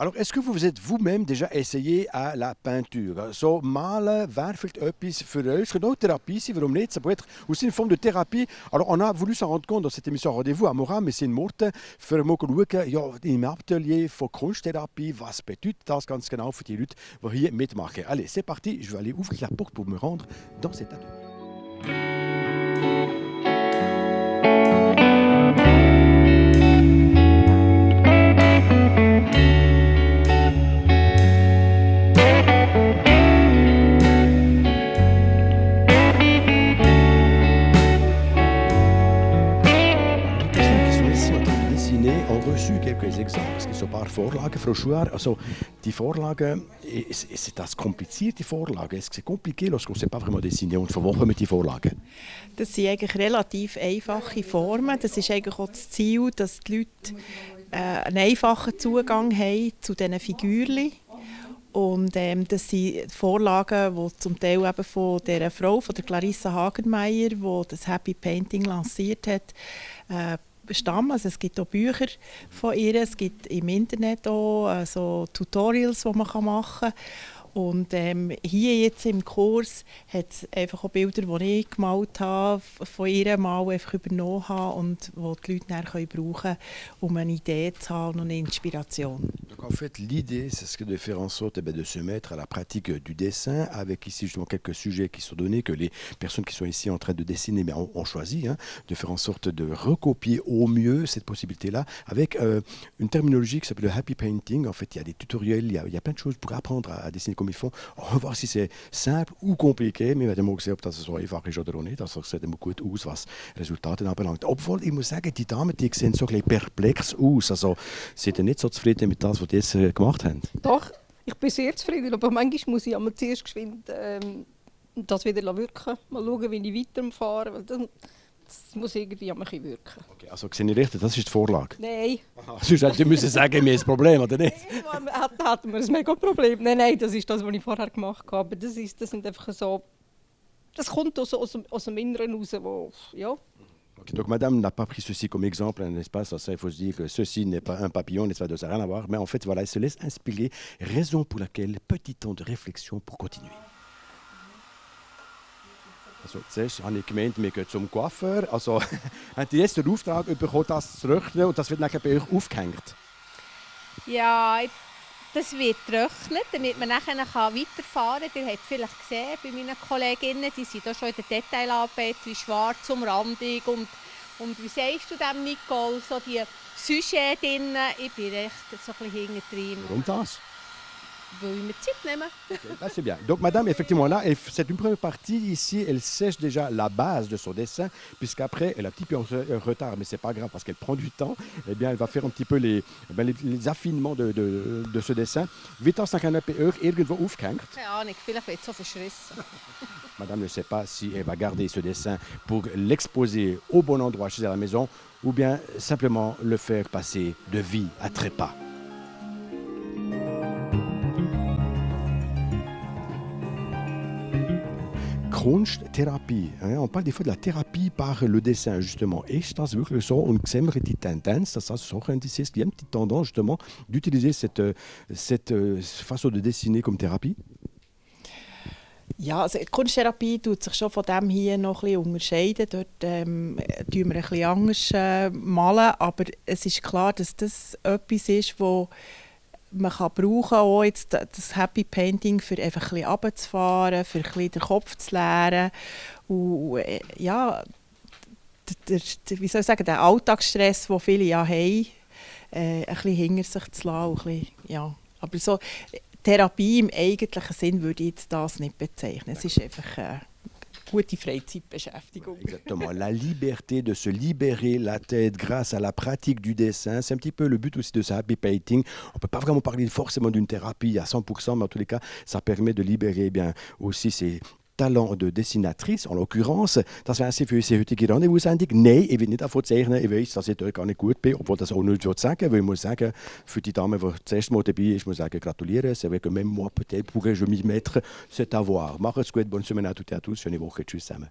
Alors, est-ce que vous êtes vous-même déjà essayé à la peinture? So, malen werfelt etwas für euch. Es könnte auch Therapie sein, warum nicht? Ça peut être aussi une forme de thérapie. Alors, on a voulu s'en rendre compte dans cette émission Rendez-vous à Morin, mais c'est une Murte, für mal schauen, ja, im Atelier von Kunsttherapie, was bedeutet das ganz genau für die Leute, die hier mitmachen. Allez, c'est parti, je vais aller ouvrir la porte pour me rendre dans cet atelier. Ont reçu quelques exemples. Es gibt so ein paar Vorlagen, Frau Schuer. Also die Vorlagen, c'est das komplizierte Vorlagen. Est-ce que c'est compliqué lorsqu'on ne sait pas vraiment dessiner? Und von wo kommen die Vorlagen? Das sind eigentlich relativ einfache Formen. Das ist eigentlich auch das Ziel, dass die Leute einen einfachen Zugang haben zu diesen Figürchen. Und das sind Vorlagen, die zum Teil eben von dieser Frau, von der Clarissa Hagenmeier, die das Happy Painting lanciert hat, stammen. Also es gibt auch Bücher von ihr, es gibt im Internet auch so Tutorials, die man machen kann. Und hier jetzt im Kurs hat es einfach auch Bilder, die ich gemalt habe, von ihr mal einfach übernommen habe und die die Leute dann brauchen können, um eine Idee zu haben und eine Inspiration. Donc en fait, l'idée, c'est de faire en sorte de se mettre à la pratique du dessin, avec ici justement quelques sujets qui sont donnés, que les personnes qui sont ici en train de dessiner ont choisi, de faire en sorte de recopier au mieux cette possibilité-là, avec une terminologie qui s'appelle le happy painting. En fait, il y a des tutoriels, il y a plein de choses pour apprendre à dessiner comme ils font. On va voir si c'est simple ou compliqué, mais wir werden mal sehen, ob das so einfach ist oder nicht. Also es sieht immer gut aus, was Resultate anbelangt. Obwohl, ich muss sagen, die Damen, die sehen so ein bisschen perplex aus. Also sie sind nicht so zufrieden mit das, was die jetzt gemacht haben. Doch, ich bin sehr zufrieden, aber manchmal muss ich einmal zuerst geschwind das wieder wirken. Mal schauen, wie ich weiterfahre, weil das muss irgendwie einmal wirken. Okay, also sehe ich richtig, das ist die Vorlage? Nein. Sonst hätte ich sagen, wir haben ein Problem, oder nicht? Hatten wir ein mega Problem. Nein, das ist das, was ich vorher gemacht habe. Das sind einfach so... Das kommt aus dem Inneren raus, wo... Ja. Okay, donc madame n'a pas pris ceci comme exemple, n'est-ce pas? Ça, il faut se dire que ceci n'est pas un papillon, n'est-ce pas? Ça n'a rien à voir. Mais en fait, voilà, elle se laisse inspirer. Raison pour laquelle, petit temps de réflexion pour continuer. Also, zuerst habe ich gemeint, wir gehen zum Coiffeur. Also, haben Sie jetzt den Auftrag bekommen, das zu rechnen und das wird nachher bei euch aufgehängt? Ja, das wird gerechnet, damit man nachher weiterfahren kann. Ihr habt vielleicht gesehen, bei meinen Kolleginnen, die sind da schon in der Detailarbeit, wie schwarz, Umrandung und wie sagst du dem, Nicole, so die Sujets drin. Ich bin recht so ein bisschen hinten drin. Warum das? Weil ich mir Zeit nehme. Okay, c'est bien. Donc, madame, effectivement, là, c'est une première partie. Ici, elle sèche déjà la base de son dessin, puisqu'après, elle a un petit peu en retard, mais c'est pas grave parce qu'elle prend du temps. Eh bien, elle va faire un petit peu les affinements de ce dessin. Wie das nachher bei euch irgendwo aufgehängt? Keine Ahnung, vielleicht wird es so verschrissen. Madame ne sait pas si elle va garder ce dessin pour l'exposer au bon endroit chez elle à la maison ou bien simplement le faire passer de vie à trépas. Kunsttherapie. On parle des fois de la thérapie par le dessin, justement. Est-ce das wirklich so? Und sehen wir die Tendenz, dass das so könnte sein? Est-ce qu'il y a une petite tendance, justement, d'utiliser cette façon de dessiner comme thérapie? Ja, also die Kunsttherapie tut sich schon von dem hier noch ein bisschen unterscheiden. Dort tun wir ein bisschen anders malen, aber es ist klar, dass das etwas ist, wo man kann brauchen, auch jetzt das Happy Painting, für einfach ein bisschen runterzufahren, für ein bisschen den Kopf zu leeren. Und ja, wie soll ich sagen, der Alltagsstress, den viele ja haben, ein bisschen hinter sich zu lassen. Ein bisschen, ja. Aber so Therapie im eigentlichen Sinn würde ich jetzt das nicht bezeichnen. Es ist einfach gute Freizeitbeschäftigung. Exactement. La liberté de se libérer la tête grâce à la pratique du dessin, c'est un petit peu le but aussi de ce happy painting. On ne peut pas vraiment parler forcément d'une thérapie à 100%, mais en tous les cas, ça permet de libérer bien aussi ces talent de Dessinatrice, en l'occurrence. Das wäre sie für unsere heutige Rendezvous-Sendung. Nein, ich will nicht davon zeichnen. Ich weiß, dass ich dort gar nicht gut bin, obwohl das auch nicht sagen will. Weil ich muss sagen, für die Dame, die das erste Mal dabei ist, muss ich sagen, gratuliere. C'est vrai que même moi, peut-être, pourrais-je m'y mettre. C'est à voir. Macht's gut, bonne semaine à toutes et à tous. Schöne Woche. Tschüss zusammen.